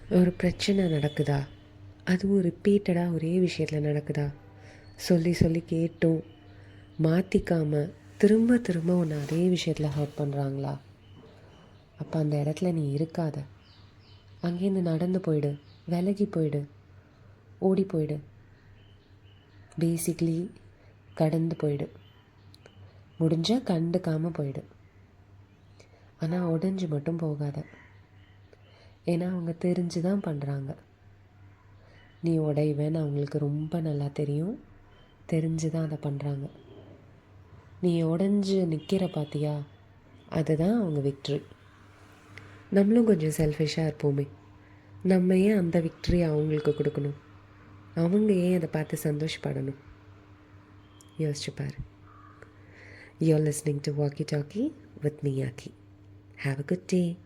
ஒரு பிரச்சனை நடக்குதா, அதுவும் ரிப்பீட்டடாக ஒரே விஷயத்தில் நடக்குதா, சொல்லி சொல்லி கேட்டும் மாற்றிக்காமல் திரும்ப திரும்ப ஒன்று அதே விஷயத்தில் ஹர்ட் பண்ணுறாங்களா, அப்போ அந்த இடத்துல நீ இருக்காத. அங்கேருந்து நடந்து போயிடு, விலகி போயிடு, ஓடி போயிடு. பேசிக்லி கடந்து போயிடு. முடிஞ்சால் கண்டுக்காமல் போயிடு. ஆனால் உடஞ்சி மட்டும் போகாத. ஏன்னா அவங்க தெரிஞ்சு தான் பண்ணுறாங்க. நீ உடைவேன்னு அவங்களுக்கு ரொம்ப நல்லா தெரியும். தெரிஞ்சு தான் அதை பண்ணுறாங்க. நீ உடஞ்சி நிற்கிற பார்த்தியா, அதுதான் அவங்க விக்ட்ரி. நம்மளும் கொஞ்சம் செல்ஃபிஷாக இருப்போமே. நம்ம ஏன் அந்த விக்ட்ரி அவங்களுக்கு கொடுக்கணும்? அவங்க ஏன் அதை பார்த்து சந்தோஷப்படணும்? யோசிச்சு பாரு. You're listening to Walkie Talkie with me, Yaki. Have a good day.